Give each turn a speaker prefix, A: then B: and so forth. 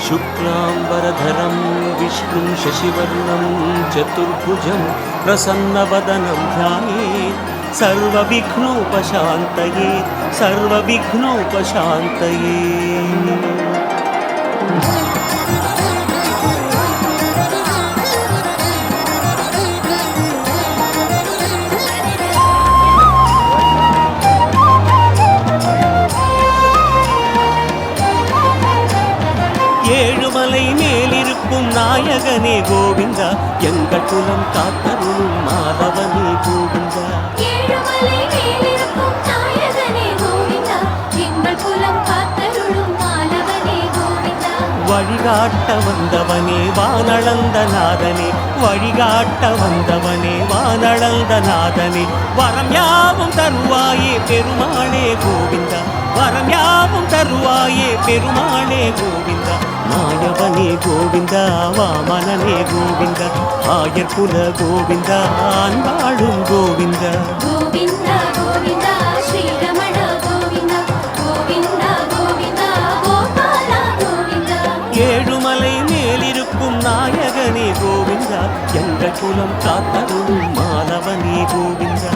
A: शुक्लांबरधरं विष्णुं शशिवर्णं चतुर्भुजं प्रसन्नवदनं ध्यायेत् सर्वविघ्नोपशान्तये सर्वविघ्नोपशान्तये। ஏழுமலை மேலிருக்கும் நாயகனே கோவிந்தா, எங்கள் குலம் காத்தருளும் மாதவனே கோவிந்தா.
B: ஏழுமலை மேலிருக்கும் நாயகனே கோவிந்தா, எங்கள் குலம் காத்தருளும் மாதவனே கோவிந்தா.
A: வழிகாட்ட வந்தவனே வானளந்த நாதனே, வழிகாட்ட வந்தவனே வானளந்த நாதனே, வரம் யாவும் தருவாயே பெருமாளே கோவிந்தா, வரம் யாவும் தருவாயே பெருமாளே கோவிந்தா. மாயவனே கோவிந்தா, வாமனனே கோவிந்தா, ஆயர் குல கோவிந்தா, அன்பாளும் கோவிந்தா.
B: கோவிந்தா கோவிந்தா ஸ்ரீரமண கோவிந்தா, கோவிந்தா கோவிந்தா கோபாலா கோவிந்தா.
A: ஏழுமலை மேலிருக்கும் நாயகனே கோவிந்தா, எங்கள் குலம் காத்தருளும் மாதவனே கோவிந்தா.